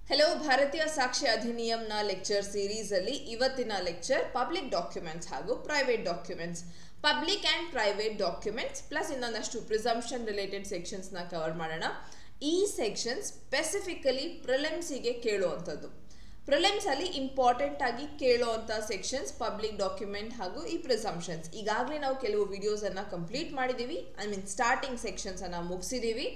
Hello ಭಾರತೀಯ ಸಾಕ್ಷ್ಯ ಅಧಿನಿಯಂನ lecture series ಅಲ್ಲಿ ಇವತ್ತಿನ ಲೆಕ್ಚರ್ ಪಬ್ಲಿಕ್ ಡಾಕ್ಯುಮೆಂಟ್ಸ್ ಹಾಗೂ private documents public and private documents plus ಇನ್ನೊಂದಷ್ಟು ಪ್ರಿಸಂಪ್ಷನ್ ರಿಲೇಟೆಡ್ ಸೆಕ್ಷನ್ಸ್ ನ ಕವರ್ ಮಾಡೋಣ. ಈ ಸೆಕ್ಷನ್ ಸ್ಪೆಸಿಫಿಕಲಿ ಪ್ರಿಲಿಮ್ಸ್ ಗೆ ಕೇಳುವಂತದ್ದು. ಪ್ರಿಲಿಮ್ಸ್ ಅಲ್ಲಿ ಇಂಪಾರ್ಟೆಂಟ್ ಆಗಿ ಕೇಳುವಂತ ಸೆಕ್ಷನ್ಸ್ ಪಬ್ಲಿಕ್ ಡಾಕ್ಯುಮೆಂಟ್ ಹಾಗೂ ಈ ಪ್ರಿಸಂಪ್ಷನ್ಸ್. ಈಗಾಗಲೇ ನಾವು ಕೆಲವು ವಿಡಿಯೋಸ್ ಅನ್ನ ಕಂಪ್ಲೀಟ್ ಮಾಡಿದೀವಿ. ಸ್ಟಾರ್ಟಿಂಗ್ ಸೆಕ್ಷನ್ಸ್ ಅನ್ನ ಮುಗಿಸಿದೀವಿ.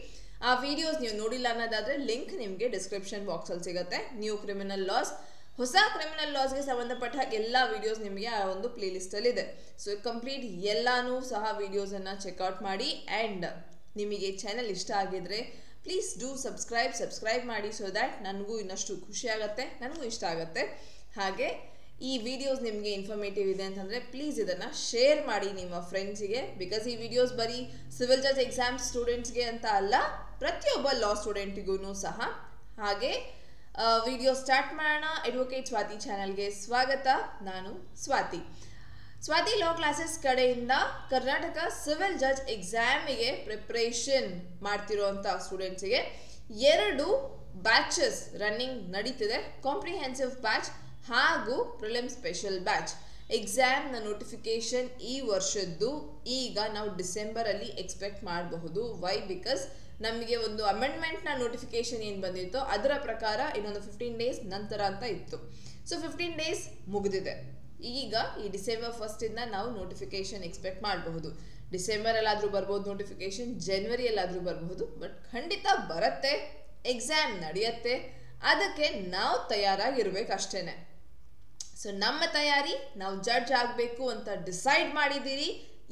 ಆ ವಿಡಿಯೋಸ್ ನೀವು ನೋಡಿಲ್ಲ ಅನ್ನೋದಾದ್ರೆ ಲಿಂಕ್ ನಿಮಗೆ ಡಿಸ್ಕ್ರಿಪ್ಷನ್ ಬಾಕ್ಸ್ ಅಲ್ಲಿ ಸಿಗುತ್ತೆ. ನ್ಯೂ ಕ್ರಿಮಿನಲ್ ಲಾಸ್, ಹೊಸ ಕ್ರಿಮಿನಲ್ ಲಾಸ್ಗೆ ಸಂಬಂಧಪಟ್ಟ ಎಲ್ಲ ವಿಡಿಯೋಸ್ ನಿಮಗೆ ಆ ಒಂದು ಪ್ಲೇ ಲಿಸ್ಟ್ ಅಲ್ಲಿ ಇದೆ. ಸೊ ಕಂಪ್ಲೀಟ್ ಎಲ್ಲಾನು ಸಹ ವಿಡಿಯೋಸ್ ಅನ್ನ ಚೆಕ್ಔಟ್ ಮಾಡಿ. ಅಂಡ್ ನಿಮಗೆ ಚಾನೆಲ್ ಇಷ್ಟ ಆಗಿದ್ರೆ ಪ್ಲೀಸ್ ಡೂ ಸಬ್ಸ್ಕ್ರೈಬ್ ಮಾಡಿ. ಸೊ ದ್ಯಾಟ್ ನನಗೂ ಇನ್ನಷ್ಟು ಖುಷಿ ಆಗುತ್ತೆ, ನನಗೂ ಇಷ್ಟ ಆಗುತ್ತೆ. ಹಾಗೆ ಈ ವಿಡಿಯೋಸ್ ನಿಮಗೆ ಇನ್ಫಾರ್ಮೇಟಿವ್ ಇದೆ ಅಂತಂದರೆ ಪ್ಲೀಸ್ ಇದನ್ನು ಶೇರ್ ಮಾಡಿ ನಿಮ್ಮ ಫ್ರೆಂಡ್ಸಿಗೆ. ಬಿಕಾಸ್ ಈ ವಿಡಿಯೋಸ್ ಬರೀ ಸಿವಿಲ್ ಜಜ್ ಎಕ್ಸಾಮ್ ಸ್ಟೂಡೆಂಟ್ಸ್ಗೆ ಅಂತ ಅಲ್ಲ, ಪ್ರತಿಯೊಬ್ಬ ಲಾ ಸ್ಟೂಡೆಂಟಿಗೂ ಸಹ. ಹಾಗೆ ವಿಡಿಯೋ ಸ್ಟಾರ್ಟ್ ಮಾಡೋಣ. ಅಡ್ವೊಕೇಟ್ ಸ್ವಾತಿ ಚಾನಲ್ಗೆ ಸ್ವಾಗತ. ನಾನು ಸ್ವಾತಿ ಲಾ ಕ್ಲಾಸಸ್ ಕಡೆಯಿಂದ ಕರ್ನಾಟಕ ಸಿವಿಲ್ ಜಜ್ ಎಕ್ಸಾಮಿಗೆ ಪ್ರಿಪ್ರೇಷನ್ ಮಾಡ್ತಿರೋಂಥ ಸ್ಟೂಡೆಂಟ್ಸಿಗೆ 2 ಬ್ಯಾಚಸ್ ರನ್ನಿಂಗ್ ನಡೀತಿದೆ. ಕಾಂಪ್ರಿಹೆನ್ಸಿವ್ ಬ್ಯಾಚ್ ಹಾಗೂ ಪ್ರಿಲಿಮ್ ಸ್ಪೆಷಲ್ ಬ್ಯಾಚ್. ಎಕ್ಸಾಮ್ನ ನೋಟಿಫಿಕೇಶನ್ ಈ ವರ್ಷದ್ದು ಈಗ ನಾವು ಡಿಸೆಂಬರಲ್ಲಿ ಎಕ್ಸ್ಪೆಕ್ಟ್ ಮಾಡಬಹುದು. ವೈ? ಬಿಕಾಸ್ ನಮಗೆ ಒಂದು ಅಮೆಂಡ್ಮೆಂಟ್ನ ನೋಟಿಫಿಕೇಶನ್ ಏನು ಬಂದಿತ್ತೋ ಅದರ ಪ್ರಕಾರ ಇನ್ನೊಂದು 15 ಡೇಸ್ ನಂತರ ಅಂತ ಇತ್ತು. ಸೊ 15 ಡೇಸ್ ಮುಗಿದಿದೆ. ಈಗ ಈ ಡಿಸೆಂಬರ್ 1 ನಾವು ನೋಟಿಫಿಕೇಶನ್ ಎಕ್ಸ್ಪೆಕ್ಟ್ ಮಾಡಬಹುದು. ಡಿಸೆಂಬರಲ್ಲಾದರೂ ಬರ್ಬೋದು ನೋಟಿಫಿಕೇಶನ್, ಜನವರಿಯಲ್ಲಾದರೂ ಬರಬಹುದು. ಬಟ್ ಖಂಡಿತ ಬರುತ್ತೆ, ಎಕ್ಸಾಮ್ ನಡೆಯುತ್ತೆ. ಅದಕ್ಕೆ ನಾವು ತಯಾರಾಗಿರ್ಬೇಕು ಅಷ್ಟೇನೆ. ಸೊ ನಮ್ಮ ತಯಾರಿ, ನಾವು ಜಡ್ಜ್ ಆಗಬೇಕು ಅಂತ ಡಿಸೈಡ್ ಮಾಡಿದ್ದೀರಿ.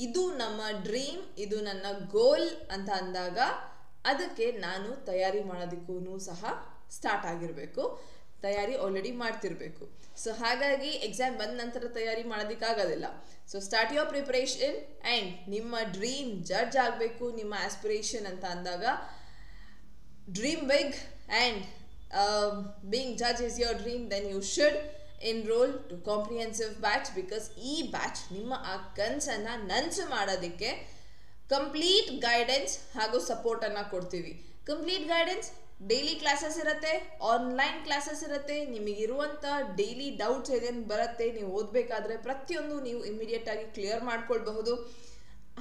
ಇದು ನಮ್ಮ ಡ್ರೀಮ್, ಇದು ನನ್ನ ಗೋಲ್ ಅಂತ ಅಂದಾಗ ಅದಕ್ಕೆ ನಾನು ತಯಾರಿ ಮಾಡೋದಕ್ಕೂ ಸಹ ಸ್ಟಾರ್ಟ್ ಆಗಿರಬೇಕು. ತಯಾರಿ ಆಲ್ರೆಡಿ ಮಾಡ್ತಿರ್ಬೇಕು. ಸೊ ಹಾಗಾಗಿ ಎಕ್ಸಾಮ್ ಬಂದ ನಂತರ ತಯಾರಿ ಮಾಡೋದಕ್ಕಾಗೋದಿಲ್ಲ. So start your preparation. And ನಿಮ್ಮ ಡ್ರೀಮ್ ಜಡ್ಜ್ ಆಗಬೇಕು, ನಿಮ್ಮ ಆಸ್ಪಿರೇಷನ್ ಅಂತ ಅಂದಾಗ dream big and being judge is your dream, then you should enroll to comprehensive batch. because ಈ ಬ್ಯಾಚ್ ನಿಮ್ಮ ಆ ಕನಸನ್ನ ನನಸು ಮಾಡೋದಕ್ಕೆ ಕಂಪ್ಲೀಟ್ ಗೈಡೆನ್ಸ್ ಹಾಗೂ ಸಪೋರ್ಟ್ ಅನ್ನ ಕೊಡ್ತೀವಿ. ಕಂಪ್ಲೀಟ್ ಗೈಡೆನ್ಸ್, ಡೈಲಿ ಕ್ಲಾಸಸ್ ಇರುತ್ತೆ, ಆನ್ಲೈನ್ ಕ್ಲಾಸಸ್ ಇರುತ್ತೆ. ನಿಮಗಿರುವಂಥ ಡೈಲಿ ಡೌಟ್ಸ್ ಏನೇನು ಬರುತ್ತೆ ನೀವು ಓದಬೇಕಾದ್ರೆ ಪ್ರತಿಯೊಂದು ನೀವು ಇಮಿಡಿಯೇಟ್ ಆಗಿ ಕ್ಲಿಯರ್ ಮಾಡ್ಕೊಳ್ಬಹುದು.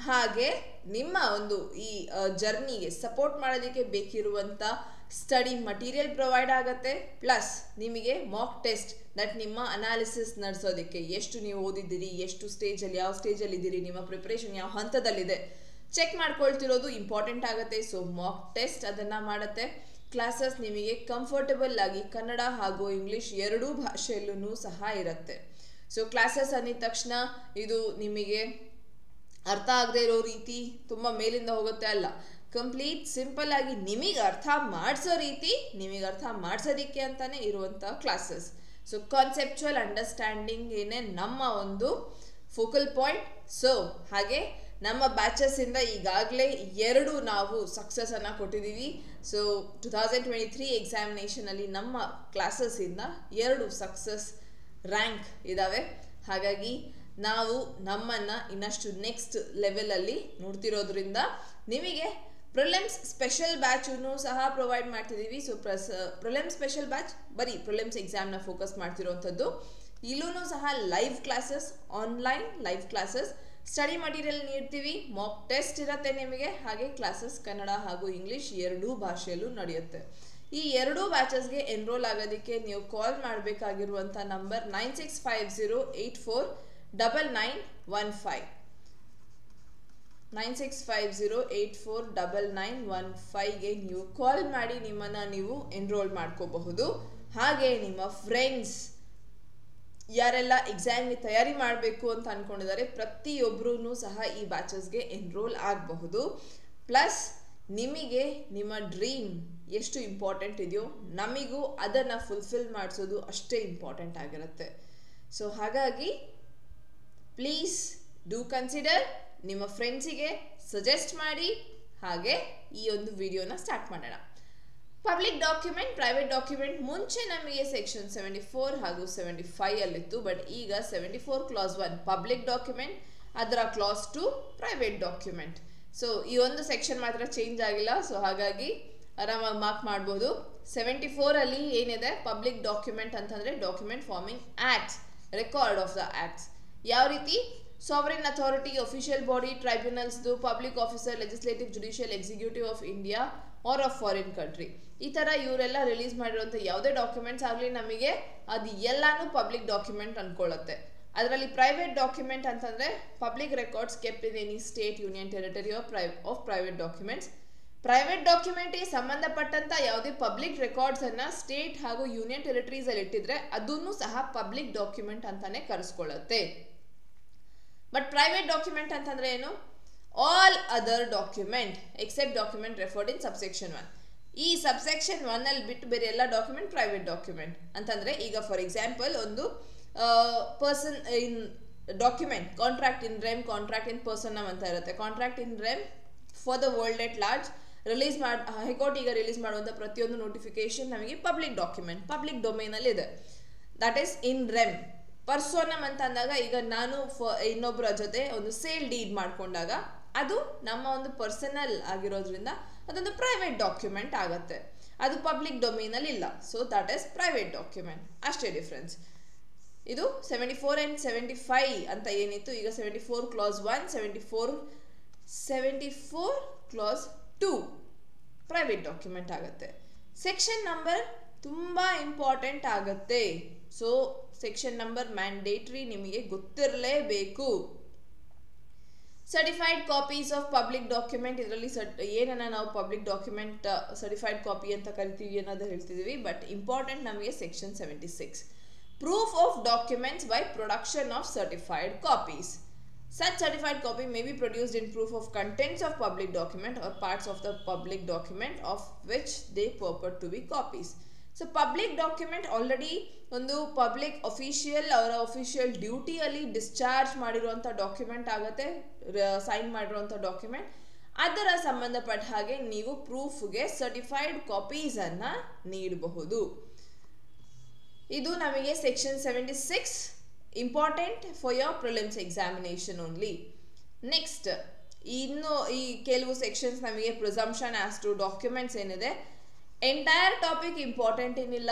ಹಾಗೆ ನಿಮ್ಮ ಒಂದು ಈ ಜರ್ನಿಗೆ ಸಪೋರ್ಟ್ ಮಾಡೋದಕ್ಕೆ ಬೇಕಿರುವಂಥ ಸ್ಟಡಿ ಮಟೀರಿಯಲ್ ಪ್ರೊವೈಡ್ ಆಗುತ್ತೆ. ಪ್ಲಸ್ ನಿಮಗೆ ಮಾಕ್ ಟೆಸ್ಟ್, ದಟ್ ನಿಮ್ಮ ಅನಾಲಿಸಿಸ್ ನಡೆಸೋದಕ್ಕೆ ಎಷ್ಟು ನೀವು ಓದಿದ್ದೀರಿ, ಎಷ್ಟು ಸ್ಟೇಜಲ್ಲಿ, ಯಾವ ಸ್ಟೇಜಲ್ಲಿ ಇದ್ದೀರಿ, ನಿಮ್ಮ ಪ್ರಿಪ್ರೇಷನ್ ಯಾವ ಹಂತದಲ್ಲಿದೆ ಚೆಕ್ ಮಾಡ್ಕೊಳ್ತಿರೋದು ಇಂಪಾರ್ಟೆಂಟ್ ಆಗುತ್ತೆ. ಸೊ ಮಾಕ್ ಟೆಸ್ಟ್ ಅದನ್ನು ಮಾಡುತ್ತೆ. ಕ್ಲಾಸಸ್ ನಿಮಗೆ ಕಂಫರ್ಟಬಲ್ ಆಗಿ ಕನ್ನಡ ಹಾಗೂ ಇಂಗ್ಲೀಷ್ 2 ಭಾಷೆಯಲ್ಲೂ ಸಹ ಇರುತ್ತೆ. ಸೊ ಕ್ಲಾಸಸ್ ಅಂದಿದ ತಕ್ಷಣ ಇದು ನಿಮಗೆ ಅರ್ಥ ಆಗದೆ ಇರೋ ರೀತಿ ತುಂಬ ಮೇಲಿಂದ ಹೋಗುತ್ತೆ ಅಲ್ಲ. ಕಂಪ್ಲೀಟ್ ಸಿಂಪಲ್ ಆಗಿ ನಿಮಗೆ ಅರ್ಥ ಮಾಡಿಸೋ ರೀತಿ, ನಿಮಗೆ ಅರ್ಥ ಮಾಡಿಸೋದಿಕ್ಕೆ ಅಂತಾನೆ ಇರುವಂಥ ಕ್ಲಾಸಸ್. ಸೊ ಕಾನ್ಸೆಪ್ಚುವಲ್ ಅಂಡರ್ಸ್ಟ್ಯಾಂಡಿಂಗ್ ಏನೇ ನಮ್ಮ ಒಂದು ಫೋಕಲ್ ಪಾಯಿಂಟ್. ಸೊ ಹಾಗೆ ನಮ್ಮ ಬ್ಯಾಚಸ್ ಇಂದ ಈಗಾಗಲೇ 2 ನಾವು ಸಕ್ಸಸ್ ಅನ್ನ ಕೊಟ್ಟಿದ್ದೀವಿ. ಸೊ 2023 ಎಕ್ಸಾಮಿನೇಷನ್ ಅಲ್ಲಿ ನಮ್ಮ ಕ್ಲಾಸಸ್ ಇಂದ 2 ಸಕ್ಸಸ್ ರ್ಯಾಂಕ್ ಇದಾವೆ. ಹಾಗಾಗಿ ನಾವು ನಮ್ಮನ್ನ ಇನ್ನಷ್ಟು ನೆಕ್ಸ್ಟ್ ಲೆವೆಲ್ ಅಲ್ಲಿ ನೋಡ್ತಿರೋದ್ರಿಂದ ನಿಮಗೆ ಪ್ರಿಲಿಮ್ಸ್ ಸ್ಪೆಷಲ್ ಬ್ಯಾಚ್ ಸಹ ಪ್ರೊವೈಡ್ ಮಾಡ್ತಿದ್ದೀವಿ. ಸೊ ಪ್ರಿಲಿಮ್ಸ್ ಸ್ಪೆಷಲ್ ಬ್ಯಾಚ್ ಬರೀ ಪ್ರಿಲಿಮ್ಸ್ ಎಕ್ಸಾಮ್ನ ಫೋಕಸ್ ಮಾಡ್ತಿರೋವಂಥದ್ದು. ಇಲ್ಲೂ ಸಹ live classes, online live classes, study material ನೀಡ್ತೀವಿ, ಮಾಕ್ ಟೆಸ್ಟ್ ಇರುತ್ತೆ ನಿಮಗೆ. ಹಾಗೆ ಕ್ಲಾಸಸ್ ಕನ್ನಡ ಹಾಗೂ ಇಂಗ್ಲೀಷ್ 2 ಭಾಷೆಯಲ್ಲೂ ನಡೆಯುತ್ತೆ. ಈ 2 ಬ್ಯಾಚಸ್ಗೆ ಎನ್ರೋಲ್ ಆಗೋದಕ್ಕೆ ನೀವು ಕಾಲ್ ಮಾಡಬೇಕಾಗಿರುವಂಥ ನಂಬರ್ 9650849915 9650849915ಗೆ ನೀವು ಕಾಲ್ ಮಾಡಿ ನಿಮ್ಮನ್ನು ನೀವು ಎನ್ರೋಲ್ ಮಾಡ್ಕೋಬಹುದು. ಹಾಗೆ ನಿಮ್ಮ ಫ್ರೆಂಡ್ಸ್ ಯಾರೆಲ್ಲ ಎಕ್ಸಾಮ್ಗೆ ತಯಾರಿ ಮಾಡಬೇಕು ಅಂತ ಅಂದ್ಕೊಂಡಿದ್ದಾರೆ ಪ್ರತಿಯೊಬ್ಬರೂ ಸಹ ಈ ಬ್ಯಾಚಸ್ಗೆ ಎನ್ರೋಲ್ ಆಗಬಹುದು. ಪ್ಲಸ್ ನಿಮಗೆ ನಿಮ್ಮ ಡ್ರೀಮ್ ಎಷ್ಟು ಇಂಪಾರ್ಟೆಂಟ್ ಇದೆಯೋ ನಮಗೂ ಅದನ್ನು ಫುಲ್ಫಿಲ್ ಮಾಡಿಸೋದು ಅಷ್ಟೇ ಇಂಪಾರ್ಟೆಂಟ್ ಆಗಿರುತ್ತೆ. ಸೊ ಹಾಗಾಗಿ ಪ್ಲೀಸ್ ಡೂ ಕನ್ಸಿಡರ್, ನಿಮ್ಮ ಫ್ರೆಂಡ್ಸಿಗೆ ಸಜೆಸ್ಟ್ ಮಾಡಿ. ಹಾಗೆ ಈ ಒಂದು ವಿಡಿಯೋನ ಸ್ಟಾರ್ಟ್ ಮಾಡೋಣ. ಪಬ್ಲಿಕ್ ಡಾಕ್ಯುಮೆಂಟ್, ಪ್ರೈವೇಟ್ ಡಾಕ್ಯುಮೆಂಟ್ ಮುಂಚೆ ನಮಗೆ ಸೆಕ್ಷನ್ 74 ಹಾಗೂ 75 ಅಲ್ಲಿತ್ತು. ಬಟ್ ಈಗ 74 ಕ್ಲಾಸ್ 1 ಪಬ್ಲಿಕ್ ಡಾಕ್ಯುಮೆಂಟ್, ಅದರ ಕ್ಲಾಸ್ 2 ಪ್ರೈವೇಟ್ ಡಾಕ್ಯುಮೆಂಟ್. ಸೊ ಈ ಒಂದು ಸೆಕ್ಷನ್ ಮಾತ್ರ ಚೇಂಜ್ ಆಗಿಲ್ಲ. ಸೊ ಹಾಗಾಗಿ ಆರಾಮಾಗಿ ಮಾರ್ಕ್ ಮಾಡ್ಬೋದು. 74 ಅಲ್ಲಿ ಏನಿದೆ ಪಬ್ಲಿಕ್ ಡಾಕ್ಯುಮೆಂಟ್ ಅಂತಂದ್ರೆ document forming acts, record of the acts. ಯಾವ ರೀತಿ ಸಾವರಿನ್ ಅಥಾರಿಟಿ, ಅಫಿಷಿಯಲ್ ಬಾಡಿ, ಟ್ರೈಬ್ಯುನಲ್ಸ್ದು, public officer, legislative, judicial, executive of India or of foreign country, ಈ ತರ ಇವರೆಲ್ಲ ರಿಲೀಸ್ ಮಾಡಿರುವಂಥ ಯಾವುದೇ ಡಾಕ್ಯುಮೆಂಟ್ಸ್ ಆಗಲಿ ನಮಗೆ ಅದು ಎಲ್ಲಾನು ಪಬ್ಲಿಕ್ ಡಾಕ್ಯುಮೆಂಟ್ ಅನ್ಕೊಳ್ಳುತ್ತೆ. ಅದರಲ್ಲಿ ಪ್ರೈವೇಟ್ ಡಾಕ್ಯುಮೆಂಟ್ ಅಂತಂದ್ರೆ public records kept in any state, union territory of private documents. Private ಡಾಕ್ಯುಮೆಂಟ್ಗೆ ಸಂಬಂಧಪಟ್ಟಂತ ಯಾವುದೇ ಪಬ್ಲಿಕ್ ರೆಕಾರ್ಡ್ಸ್ ಅನ್ನ ಸ್ಟೇಟ್ ಹಾಗೂ ಯೂನಿಯನ್ ಟೆರಿಟರೀಸ್ ಅಲ್ಲಿ ಇಟ್ಟಿದ್ರೆ ಅದನ್ನು ಸಹ ಪಬ್ಲಿಕ್ ಡಾಕ್ಯುಮೆಂಟ್ ಅಂತಾನೆ ಕರೆಸ್ಕೊಳ್ಳುತ್ತೆ. ಬಟ್ ಪ್ರೈವೇಟ್ ಡಾಕ್ಯುಮೆಂಟ್ ಅಂತಂದ್ರೆ ಏನು? All other document except document referred in subsection 1. ಈ ಸಬ್ಸೆಕ್ಷನ್ 1 ಅಲ್ಲಿ ಬಿಟ್ಟು ಬೇರೆ ಎಲ್ಲ ಡಾಕ್ಯುಮೆಂಟ್ ಪ್ರೈವೇಟ್ ಡಾಕ್ಯುಮೆಂಟ್ ಅಂತಂದ್ರೆ, ಈಗ ಫಾರ್ ಎಕ್ಸಾಂಪಲ್ ಒಂದು person in document contract in REM, contract in person ಅಂತ ಇರುತ್ತೆ. Contract in REM for the world at large release high court ಈಗ ರಿಲೀಸ್ ಮಾಡುವಂಥ ಪ್ರತಿಯೊಂದು ನೋಟಿಫಿಕೇಶನ್ ನಮಗೆ ಪಬ್ಲಿಕ್ ಡಾಕ್ಯುಮೆಂಟ್, ಪಬ್ಲಿಕ್ ಡೊಮೇನ್ ಅಲ್ಲಿ ಇದೆ. That is in rem. Personam ಅಂತ ಅಂದಾಗ ಈಗ ನಾನು ಇನ್ನೊಬ್ಬರ ಜೊತೆ ಒಂದು ಸೇಲ್ ಡೀಡ್ ಮಾಡ್ಕೊಂಡಾಗ ಅದು ನಮ್ಮ ಒಂದು ಪರ್ಸನಲ್ ಆಗಿರೋದ್ರಿಂದ ಅದೊಂದು ಪ್ರೈವೇಟ್ ಡಾಕ್ಯುಮೆಂಟ್ ಆಗುತ್ತೆ, ಅದು ಪಬ್ಲಿಕ್ ಡೊಮೇನ್ ಅಲ್ಲಿ ಇಲ್ಲ. So that is private document. ಅಷ್ಟೇ ಡಿಫ್ರೆನ್ಸ್. ಇದು 74 and 75 ಅಂತ ಏನಿತ್ತು, ಈಗ 74 clause 1, 74 clause 2 ಪ್ರೈವೇಟ್ ಡಾಕ್ಯುಮೆಂಟ್ ಆಗುತ್ತೆ. ಸೆಕ್ಷನ್ ನಂಬರ್ ತುಂಬಾ ಇಂಪಾರ್ಟೆಂಟ್ ಆಗುತ್ತೆ. ಸೊ ಸೆಕ್ಷನ್ ನಂಬರ್ ಮ್ಯಾಂಡೇಟರಿ, ನಿಮಗೆ ಗೊತ್ತಿರಲೇಬೇಕು. Certified copies of public document, ಇದರಲ್ಲಿ ಏನನ್ನ ನಾವು ಪಬ್ಲಿಕ್ ಡಾಕ್ಯುಮೆಂಟ್ ಸರ್ಟಿಫೈಡ್ ಕಾಪಿ ಅಂತ ಕರಿತೀವಿ ಅನ್ನೋದು ಹೇಳ್ತಿದೀವಿ. ಬಟ್ ಇಂಪಾರ್ಟೆಂಟ್ ನಮಗೆ section 76. Proof of documents by production of certified copies. Such certified copy may be produced in proof of contents of public document or parts of the public document of which they purport to be copies. So public document already ಒಂದು public official ಅವರ official ಡ್ಯೂಟಿಯಲ್ಲಿ discharge ಮಾಡಿರುವಂಥ document ಆಗುತ್ತೆ, sign ಮಾಡಿರುವಂಥ document. ಅದರ ಸಂಬಂಧಪಟ್ಟ ಹಾಗೆ ನೀವು ಪ್ರೂಫ್ಗೆ ಸರ್ಟಿಫೈಡ್ ಕಾಪೀಸ್ ಅನ್ನ ನೀಡಬಹುದು. ಇದು ನಮಗೆ section 76 important for your prelims examination only. Next ಇನ್ನು ಈ ಕೆಲವು ಸೆಕ್ಷನ್ಸ್ ನಮಗೆ ಪ್ರಿಸಂಪ್ಷನ್ ಆಸ್ ಟು ಡಾಕ್ಯುಮೆಂಟ್ಸ್ ಏನಿದೆ, ಎಂಟೈರ್ ಟಾಪಿಕ್ ಇಂಪಾರ್ಟೆಂಟ್ ಏನಿಲ್ಲ,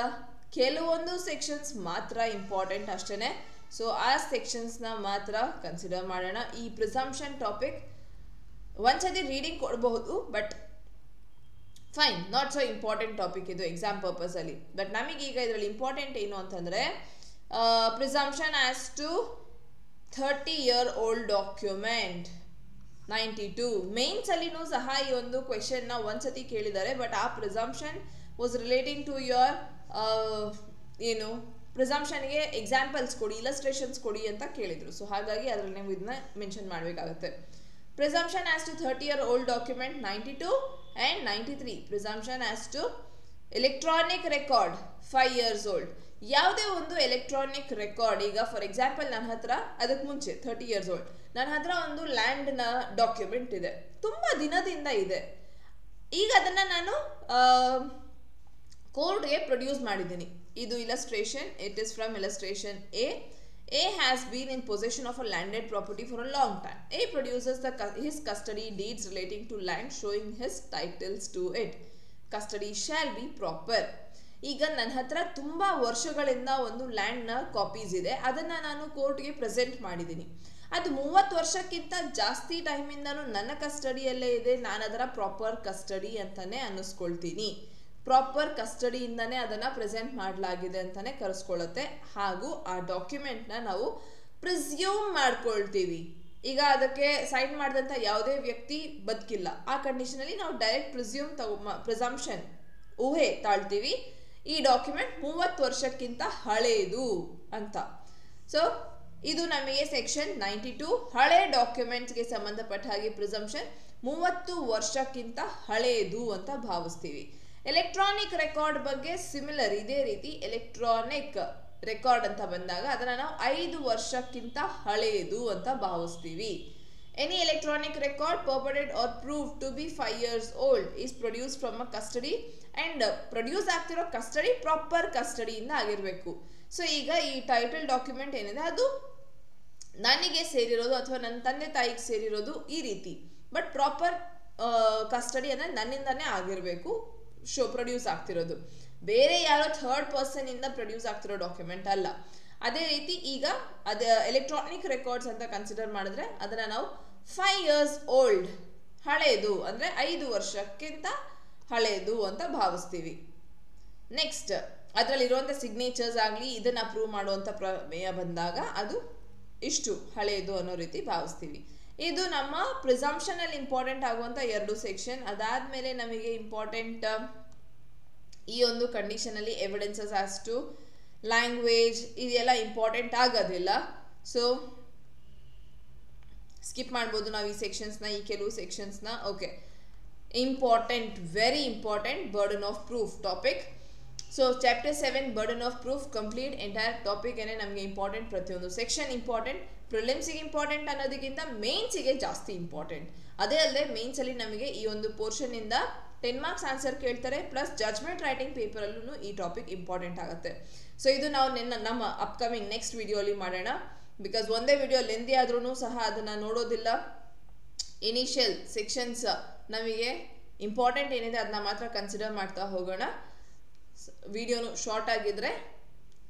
ಕೆಲವೊಂದು ಸೆಕ್ಷನ್ಸ್ ಮಾತ್ರ ಇಂಪಾರ್ಟೆಂಟ್ ಅಷ್ಟೇ. ಸೊ ಆ ಸೆಕ್ಷನ್ಸ್ನ ಮಾತ್ರ ಕನ್ಸಿಡರ್ ಮಾಡೋಣ. ಈ ಪ್ರಿಸಂಪ್ಷನ್ ಟಾಪಿಕ್ ಒಂದ್ಸತಿ ರೀಡಿಂಗ್ ಕೊಡಬಹುದು, but fine, not so important topic ಇದು ಎಕ್ಸಾಮ್ ಪರ್ಪಸ್ ಅಲ್ಲಿ. ಬಟ್ ನಮಗೀಗ ಇದರಲ್ಲಿ ಇಂಪಾರ್ಟೆಂಟ್ ಏನು ಅಂತಂದ್ರೆ presumption as to 30-year-old document 92 mains ಅಲ್ಲಿನೂ ಸಹ ಈ ಒಂದು ಕ್ವೆಶನ್ ನ ಒಂದ್ಸತಿ ಕೇಳಿದ್ದಾರೆ. ಬಟ್ ಆ presumption was relating to your ಏನು ಪ್ರಿಸಂಪ್ಷನ್ಗೆ ಎಕ್ಸಾಂಪಲ್ಸ್ ಕೊಡಿ, ಇಲಸ್ಟ್ರೇಷನ್ಸ್ ಕೊಡಿ ಅಂತ ಕೇಳಿದ್ರು. ಸೊ ಹಾಗಾಗಿ ಅದರಲ್ಲಿ ನೀವು ಇದನ್ನ ಮೆನ್ಷನ್ ಮಾಡಬೇಕಾಗುತ್ತೆ. Presumption as to 30-year-old document 92 and 93. Presumption as to electronic record 5 years old. ಯಾವುದೇ ಒಂದು ಎಲೆಕ್ಟ್ರಾನಿಕ್ ರೆಕಾರ್ಡ್, ಈಗ ಫಾರ್ ಎಕ್ಸಾಂಪಲ್ ನನ್ನ ಹತ್ರ ಅದಕ್ಕೆ ಮುಂಚೆ 30 years old ನನ್ನ ಹತ್ರ ಒಂದು ಲ್ಯಾಂಡ್ನ ಡಾಕ್ಯುಮೆಂಟ್ ಇದೆ, ತುಂಬ ದಿನದಿಂದ ಇದೆ. ಈಗ ಅದನ್ನು ನಾನು ಕೋರ್ಟ್ಗೆ ಪ್ರೊಡ್ಯೂಸ್ ಮಾಡಿದ್ದೀನಿ. ಇದು illustration, it is from illustration A. A has been in possession of a landed property for a long time. A produces his custody deeds relating to land showing his titles to it. Custody shall be proper. ಈಗ ನನ್ನ ಹತ್ರ ತುಂಬ ವರ್ಷಗಳಿಂದ ಒಂದು ಲ್ಯಾಂಡ್ನ copies ಇದೆ, ಅದನ್ನು ನಾನು ಕೋರ್ಟ್ಗೆ ಪ್ರೆಸೆಂಟ್ ಮಾಡಿದ್ದೀನಿ. ಅದು 30 ವರ್ಷಕ್ಕಿಂತ ಜಾಸ್ತಿ ಟೈಮಿಂದನೂ ನನ್ನ ಕಸ್ಟಡಿಯಲ್ಲೇ ಇದೆ, ನಾನು ಅದರ ಪ್ರಾಪರ್ ಕಸ್ಟಡಿ ಅಂತಾನೆ ಅನ್ನಿಸ್ಕೊಳ್ತೀನಿ. ಪ್ರಾಪರ್ ಕಸ್ಟಡಿಯಿಂದನೇ ಅದನ್ನು ಪ್ರೆಸೆಂಟ್ ಮಾಡಲಾಗಿದೆ ಅಂತಾನೆ ಕರೆಸ್ಕೊಳ್ಳುತ್ತೆ. ಹಾಗೂ ಆ ಡಾಕ್ಯುಮೆಂಟ್ನ ನಾವು ಪ್ರಿಸ್ಯೂಮ್ ಮಾಡ್ಕೊಳ್ತೀವಿ. ಈಗ ಅದಕ್ಕೆ ಸೈನ್ ಮಾಡಿದಂಥ ಯಾವುದೇ ವ್ಯಕ್ತಿ ಬದುಕಿಲ್ಲ, ಆ ಕಂಡೀಷನಲ್ಲಿ ನಾವು ಡೈರೆಕ್ಟ್ ಪ್ರಿಸಂಪ್ಷನ್ ಊಹೆ ತಾಳ್ತೀವಿ, ಈ ಡಾಕ್ಯುಮೆಂಟ್ 30 ವರ್ಷಕ್ಕಿಂತ ಹಳೆಯದು ಅಂತ. ಸೊ ಇದು ನಮಗೆ ಸೆಕ್ಷನ್ 92 ಹಳೆ ಡಾಕ್ಯುಮೆಂಟ್ಸ್ಗೆ ಸಂಬಂಧಪಟ್ಟ ಹಾಗೆ ಪ್ರಿಸಂಪ್ಷನ್ 30 ವರ್ಷಕ್ಕಿಂತ ಹಳೆಯದು ಅಂತ ಭಾವಿಸ್ತೀವಿ. ಎಲೆಕ್ಟ್ರಾನಿಕ್ ರೆಕಾರ್ಡ್ ಬಗ್ಗೆ ಸಿಮಿಲರ್ ಇದೇ ರೀತಿ ಎಲೆಕ್ಟ್ರಾನಿಕ್ ರೆಕಾರ್ಡ್ ಅಂತ ಬಂದಾಗ ಅದನ್ನು ನಾವು 5 ವರ್ಷಕ್ಕಿಂತ ಹಳೆಯದು ಅಂತ ಭಾವಿಸ್ತೀವಿ. Any electronic record purported or proved to be 5 years old is produced from a custody and produce ಆಗ್ತಿರೋ ಕಸ್ಟಡಿ ಪ್ರಾಪರ್ ಕಸ್ಟಡಿಯಿಂದ ಆಗಿರಬೇಕು. ಸೊ ಈಗ ಈ ಟೈಟಲ್ ಡಾಕ್ಯುಮೆಂಟ್ ಏನಿದೆ ಅದು ನನಗೆ ಸೇರಿರೋದು ಅಥವಾ ನನ್ನ ತಂದೆ ತಾಯಿಗೆ ಸೇರಿರೋದು ಈ ರೀತಿ, ಬಟ್ ಪ್ರಾಪರ್ ಕಸ್ಟಡಿ ಅಂದರೆ ನನ್ನಿಂದನೇ ಆಗಿರಬೇಕು, ಪ್ರೊಡ್ಯೂಸ್ ಆಗ್ತಿರೋದು, ಬೇರೆ ಯಾರೋ ಥರ್ಡ್ ಪರ್ಸನ್ ಇಂದ ಪ್ರೊಡ್ಯೂಸ್ ಆಗ್ತಿರೋ ಡಾಕ್ಯುಮೆಂಟ್ ಅಲ್ಲ. ಅದೇ ರೀತಿ ಈಗ ಅದು ಎಲೆಕ್ಟ್ರಾನಿಕ್ ರೆಕಾರ್ಡ್ಸ್ ಅಂತ ಕನ್ಸಿಡರ್ ಮಾಡಿದ್ರೆ ಅದನ್ನ ನಾವು 5 years old, ಹಳೇದು ಅಂದ್ರೆ 5 ವರ್ಷಕ್ಕಿಂತ ಹಳೇದು ಅಂತ ಭಾವಿಸ್ತೀವಿ. ನೆಕ್ಸ್ಟ್ ಅದರಲ್ಲಿರುವಂಥ ಸಿಗ್ನೇಚರ್ಸ್ ಆಗಲಿ ಇದನ್ನ ಅಪ್ರೂವ್ ಮಾಡುವಂಥ ಪ್ರಮೇಯ ಬಂದಾಗ ಅದು ಇಷ್ಟು ಹಳೇದು ಅನ್ನೋ ರೀತಿ ಭಾವಿಸ್ತೀವಿ. ಇದು ನಮ್ಮ ಪ್ರಿಸಂಪ್ಷನ್ ಅಲ್ಲಿ ಇಂಪಾರ್ಟೆಂಟ್ ಆಗುವಂಥ 2 ಸೆಕ್ಷನ್. ಅದಾದ್ಮೇಲೆ ನಮಗೆ ಇಂಪಾರ್ಟೆಂಟ್ ಈ ಒಂದು ಕಂಡೀಷನ್ ಅಲ್ಲಿ ಎವಿಡೆನ್ಸಸ್ ಆಸ್ ಟು ಲ್ಯಾಂಗ್ವೇಜ್ ಇದೆಲ್ಲ ಇಂಪಾರ್ಟೆಂಟ್ ಆಗೋದಿಲ್ಲ. ಸೊ ಸ್ಕಿಪ್ ಮಾಡ್ಬೋದು ನಾವು ಈ ಸೆಕ್ಷನ್ಸ್ನ, ಈ ಕೆಲವು ಸೆಕ್ಷನ್ಸ್ನ. Okay, important, very important burden of proof topic. So chapter 7 burden of proof complete entire topic ಏನೇ ನಮಗೆ ಇಂಪಾರ್ಟೆಂಟ್. ಪ್ರತಿಯೊಂದು ಸೆಕ್ಷನ್ ಇಂಪಾರ್ಟೆಂಟ್. ಪ್ರಿಲಿಮ್ಸಿಗೆ ಇಂಪಾರ್ಟೆಂಟ್ ಅನ್ನೋದಕ್ಕಿಂತ ಮೇನ್ಸಿಗೆ ಜಾಸ್ತಿ ಇಂಪಾರ್ಟೆಂಟ್. ಅದೇ ಅಲ್ಲದೆ ಮೇನ್ಸಲ್ಲಿ ನಮಗೆ ಈ ಒಂದು ಪೋರ್ಷನಿಂದ 10 marks ಆನ್ಸರ್ ಕೇಳ್ತಾರೆ, ಪ್ಲಸ್ ಜಜ್ಮೆಂಟ್ ರೈಟಿಂಗ್ ಪೇಪರಲ್ಲೂ ಈ ಟಾಪಿಕ್ ಇಂಪಾರ್ಟೆಂಟ್ ಆಗುತ್ತೆ. ಸೊ ಇದು ನಾವು ನಮ್ಮ ಅಪ್ಕಮಿಂಗ್ ನೆಕ್ಸ್ಟ್ ವಿಡಿಯೋಲಿ ಮಾಡೋಣ. ಬಿಕಾಸ್ ಒಂದೇ ವಿಡಿಯೋ ಲೆಂದಿ ಆದ್ರೂ ಸಹ ಅದನ್ನು ನೋಡೋದಿಲ್ಲ. ಇನಿಷಿಯಲ್ ಸೆಕ್ಷನ್ಸ್ ನಮಗೆ ಇಂಪಾರ್ಟೆಂಟ್ ಏನಿದೆ ಅದನ್ನ ಮಾತ್ರ ಕನ್ಸಿಡರ್ ಮಾಡ್ತಾ ಹೋಗೋಣ. ವಿಡಿಯೋನು ಶಾರ್ಟ್ ಆಗಿದ್ರೆ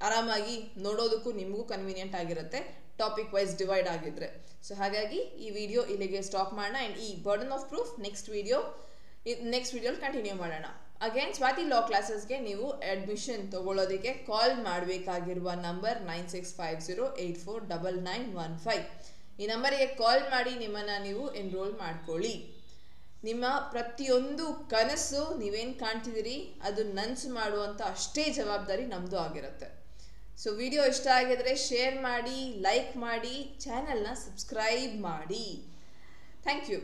ಆರಾಮಾಗಿ ನೋಡೋದಕ್ಕೂ ನಿಮಗೂ ಕನ್ವೀನಿಯಂಟ್ ಆಗಿರುತ್ತೆ, ಟಾಪಿಕ್ ವೈಸ್ ಡಿವೈಡ್ ಆಗಿದ್ರೆ. ಸೊ ಹಾಗಾಗಿ ಈ ವಿಡಿಯೋ ಇಲ್ಲಿಗೆ ಸ್ಟಾಪ್ ಮಾಡೋಣ. ಆ್ಯಂಡ್ ಈ ಬರ್ಡನ್ ಆಫ್ ಪ್ರೂಫ್ ನೆಕ್ಸ್ಟ್ ವಿಡಿಯೋಲಿ ಕಂಟಿನ್ಯೂ ಮಾಡೋಣ. ಅಗೇನ್ ಸ್ವಾತಿ ಲಾ ಕ್ಲಾಸಸ್ಗೆ ನೀವು ಅಡ್ಮಿಷನ್ ತಗೊಳ್ಳೋದಕ್ಕೆ ಕಾಲ್ ಮಾಡಬೇಕಾಗಿರುವ ನಂಬರ್ 9650849915. ಈ ನಂಬರಿಗೆ ಕಾಲ್ ಮಾಡಿ ನಿಮ್ಮನ್ನು ನೀವು ಎನ್ರೋಲ್ ಮಾಡ್ಕೊಳ್ಳಿ. ನಿಮ್ಮ ಪ್ರತಿಯೊಂದು ಕನಸು ನೀವೇನು ಕಾಣ್ತಿದ್ದೀರಿ ಅದು ನನಸು ಮಾಡುವಂಥ ಅಷ್ಟೇ ಜವಾಬ್ದಾರಿ ನಮ್ಮದು ಆಗಿರುತ್ತೆ. ಸೊ ವಿಡಿಯೋ ಇಷ್ಟ ಆಗಿದ್ರೆ ಶೇರ್ ಮಾಡಿ, ಲೈಕ್ ಮಾಡಿ, ಚಾನಲ್ನ ಸಬ್ಸ್ಕ್ರೈಬ್ ಮಾಡಿ. Thank you.